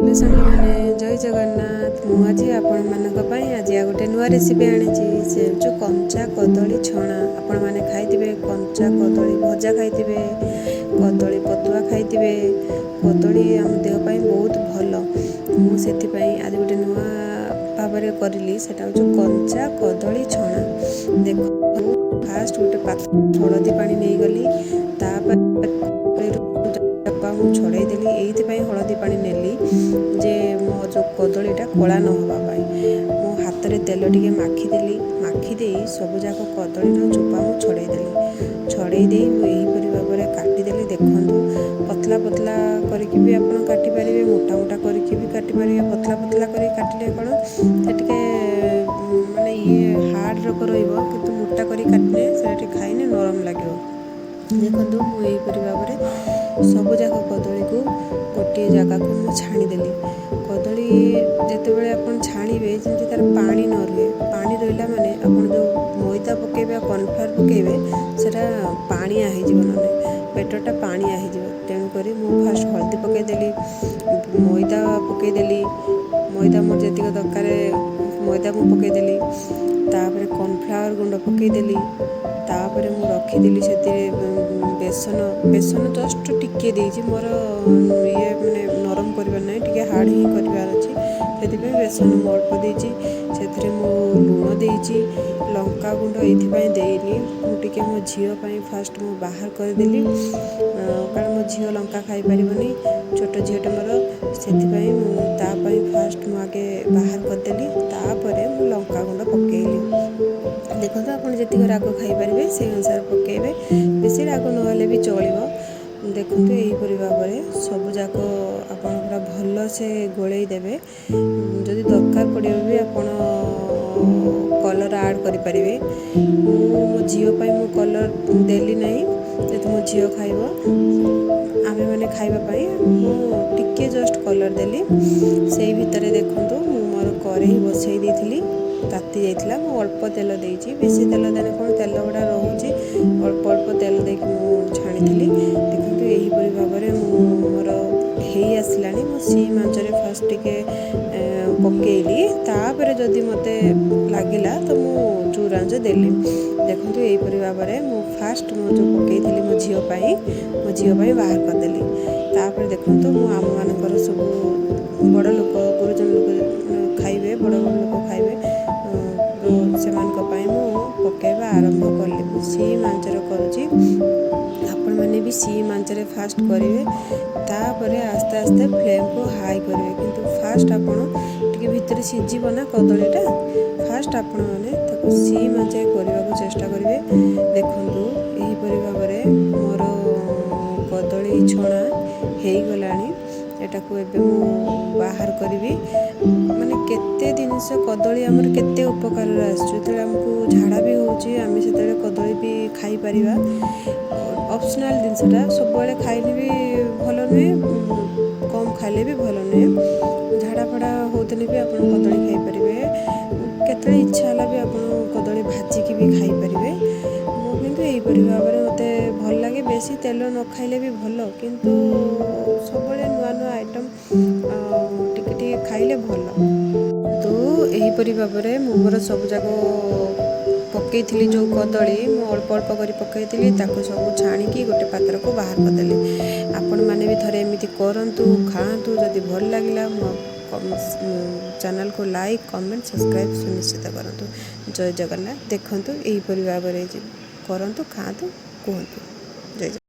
Hello सांग मैंने जय जगन्नाथ मुझे आपण मानक आज गोटे नुआ रेसिपी आनी से जो कंचा कदली छणा आपण मैंने खाइबे कंचा कदली भजा खाइबे कदली पतुआ खाइबे कदली आम देहपाई बहुत भल मुझे आज गोटे नुआ भाव करी से कंचा कदली छणा देख फास्ट गोटे पात्र हलदी पानी नहीं गली छड़े देली ये हलदी पानी नेली जे मो जो कदलीटा कला न होगापाई मो हाथ में तेल टे माखीदे सबुजाक कदलीर चोपा मु छड़ेदे मुझे भाव में काटिदेली देखूँ पतला पतला करके भी आप काटिपारे मोटा मोटा करके भी काटिपारे पतला पतला कर काटिले कौन से माने ये हार्ड रक रु मोटा कर काटिले से खाइने नरम लगे देखो मुझे भाव में सबुजाक कदली को गोटे जगह को मुझे छाणीदेली कदली जितेबाला आप छाणीबे जमी तार पानी न रुए पानी रहा माने आप जो मैदा पकेबे कॉर्नफ्लावर पकेबे सेटा पानिया हो पेटटा पानिया हो तेणुक मुझे फास्ट हल्दी पकईदेली मैदा पकईदेली मैदा मोर जी दरकार मैदा मुझे पकईदेली तापर कॉर्नफ्लावर गुंड पकईदेली तापर मुझे रखीदेली से बेसन बेसन जस्ट टिके देजी मोर ये मैंने नरम करबार ना टिके हार्ड ही करार अच्छे से बेसन मु अल्प देजी से लुण देजी लंका गुंड ये देनी मुझे मो झीपाई फास्ट मु बाहर करदेली कारण मो झील लंका खाई पारनी छोट झीटे मोर से फास्ट मुझे बाहर करदेली तापर मु लंका गुंड पकईली देखो आप जी राग खाईपारे से अनुसार पकेबे बेसी राग ना भी चलो देखो यहीपरी भाव में सबुजाक आप भल से गोलई देवे जदि दरकार पड़े भी आप कलर आड करें मो झीपाई मु कलर देली ना जो मो झी खाइब आम मैंने खाइबापी मुझे जस्ट कलर देली से भितर देखूँ मोर कड़े बसई देती ताती जाइला मु अल्प तेल देती बेसी तेल देने कौन तेल गुड़ा रोचे अल्प अल्प तेल देकी छाणी देखो यहीपरी भाव में मोर हो आसला सीम आंचरे फास्ट टिके पकेली तापर जदि मत लगिला तो मु चूर आंच देली देखो यहीपरी भाव में मु फास्ट मो जो पकई मो झीपाई बाहर करदेली तापर देखो मु आम मानकर सब बड़ लोक गुरुजन लोक खाइबे बड़ बड़ लोक खाइबे से पकेबा आरंभ कली सीम आंचर करुँची आपण मैंने भी सीम आंचरे फास्ट करेंगे तापर आस्ते आस्ते फ्लेम को हाई करेंगे किंतु फास्ट आपड़ भितर सीझब ना कदलीटा फास्ट आपण मैंने सीम आंचरे करने को चेष्टा करेंगे देखु यहीपरी भाव में मोर कदली छणा हो गलानी एटा को एबे मु बाहर करी माने केते जिनस कदली आमर केते उपकार आसुते आमको झाड़ा भी होची आम से कदली भी खाई परिबा ऑप्शनल जिनसटा सब बेले खाइले भी भल नुहे कम खाइले भी भल नुहे झाड़ा फाड़ा होते भी आप कदली खाई पारे केते इच्छा है भी आप कदली भाजिकी भी खाई पारे मुझे यहीपरी भाव में मत भल लगे बेसी तेल न खाइले भी भल किंतु सब नुआ नुआ आइटम टिके खाइले भल तो यहीपरी भाव में मोर सब जाक पकई जो कदली मु अल्प अल्प कर पकई सब छाणिकी गोटे पात्र को बाहर करदेली आपण मैंने भी थोड़े एमती करंतु खातु जदि भल लगिला चैनल को लाइक कमेंट सब्सक्राइब सुनिश्चित करूँ जय जगन्नाथ देखूँ यहीपरी भाव में करूँ खातु कहतु जय।